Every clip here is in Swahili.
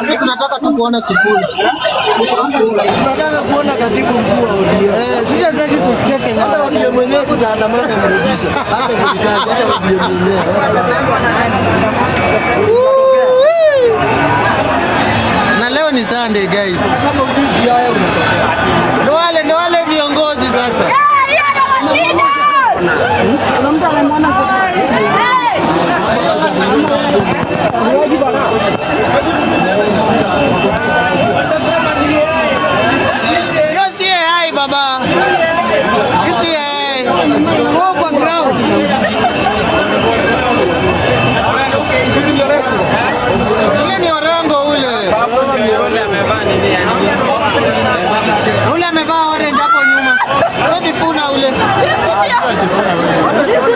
Sisi tunataka tu kuona Sifuna. Tunataka kuona katibu mkuu wa ODM. Sisi hatutaki kusikia Kenya. Hata ODM mwenyewe tutaandamana kumrudisha. Hata serikali, hata ODM mwenyewe. Na leo ni Sunday guys. Kama ujuzi haya unatokea. Ndio wale viongozi sasa. Kuna mtu anamwona sasa. Yo si hai baba. Si hai. Go kwa ground. Ule ni Orengo ule. Amevaa nini yani? Ule amevaa orange hapo nyuma. Sio Sifuna ule. Sisi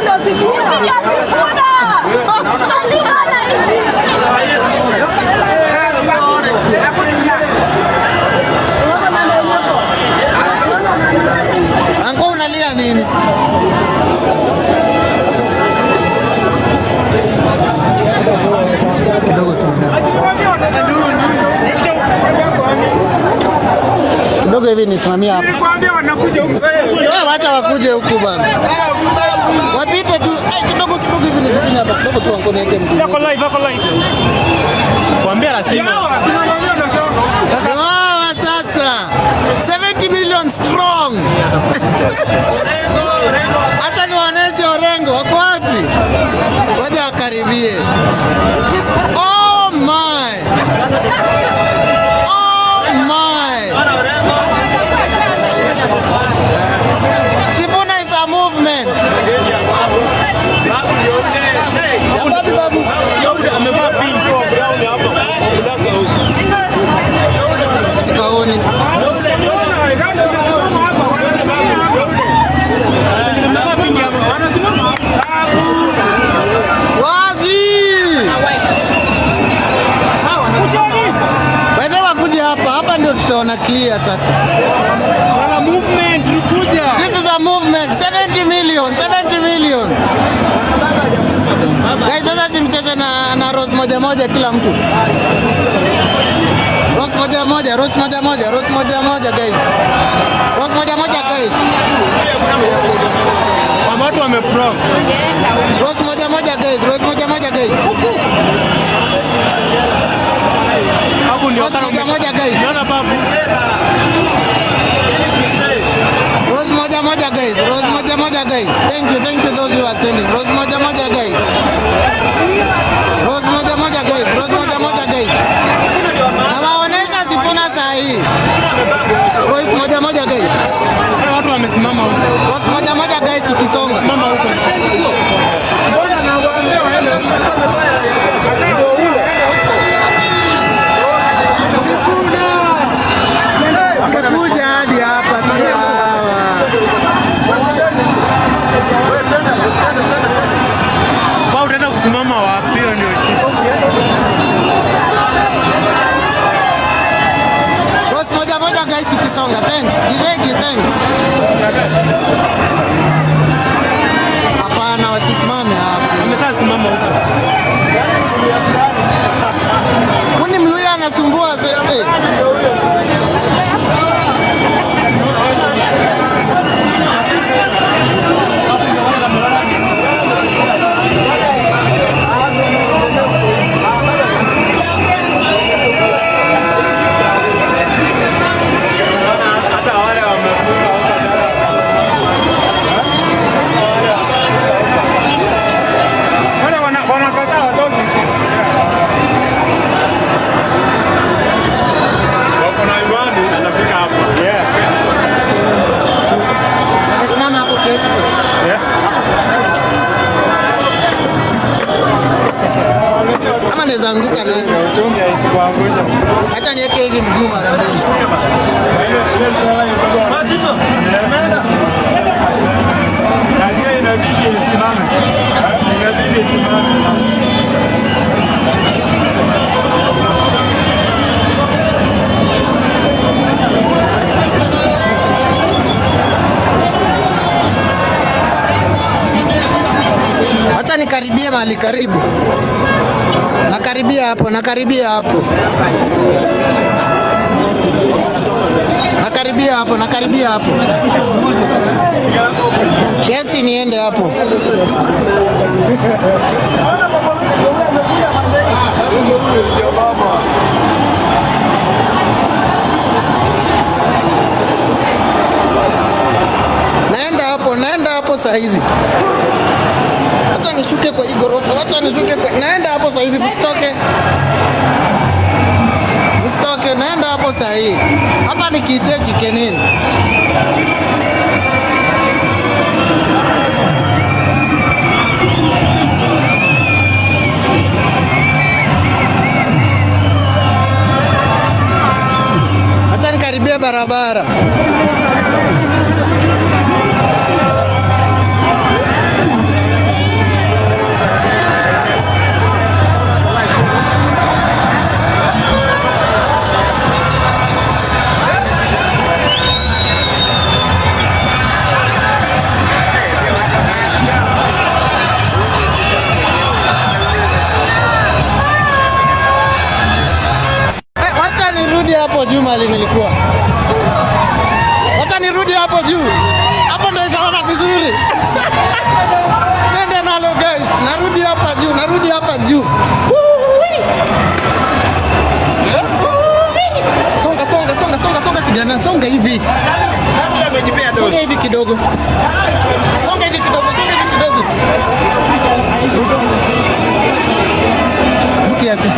ndio Sifuna. Anko unalia nini? Kidogo tu kidogo hivi nisimamia hapa. Nilikwambia wanakuja huko. Wewe wacha wakuje huku bana. Wapite tu kidogo hivi nikifinya hapa kidogo tu anko niweke mguu. Yako live. Kuambia lazima. Sasa 70 million strong. Acha niwaoneshe Orengo wako wapi? Ngoja wakaribie. Oh my. Sifuna is a movement. Sikaoni. Wazi. Baada wakuja hapa ndio tutaona clear sasa. Wana movement rukuja. This is a movement 70 million. Guys, sasa simcheze na Rose moja kila mtu. Rose moja guys. Rose moja guys. Watu wamepro. Rose moja guys. Hapo ndio Rose moja guys. Unaona babu? Rose moja guys. Thank you those who are sending. Rose moja guys. Nawaonesha Sifuna saa hii. Rose moja guys. Watu wamesimama huko. Rose moja guys tukisonga. Mama huko. Mbona nawaambia waende? Kuja hadi hapa pia. Wao utaenda kusimama wapi? Ndio shida. Rose moja guys tukisonga. Thanks. Givegi thanks. Hapana wasisimame hapa. Wamesha simama huko. Kuni Mluya anasumbua sasa. Anguka na uchonge isikuangusha. Acha niweke hivi mguu mara mbili. Matito. Ameenda. Inabidi isimame. mahali karibu. Nakaribia hapo. Nakaribia hapo. Kiasi niende hapo. Naenda hapo saa hizi. Acha nishuke kwa hii ghorofa. Naenda hapo saa hizi, msitoke. Naenda hapo saa hii. Hapa nikiitia chikenini. Acha nikaribia barabara. Hapo juu mali nilikuwa. Wacha nirudi hapo juu. Hapo ndio itaona vizuri. Twende nalo guys. Narudi hapa juu. Songa kijana, songa hivi. Labda amejipea dosi. Songa hivi kidogo. Bukiasi.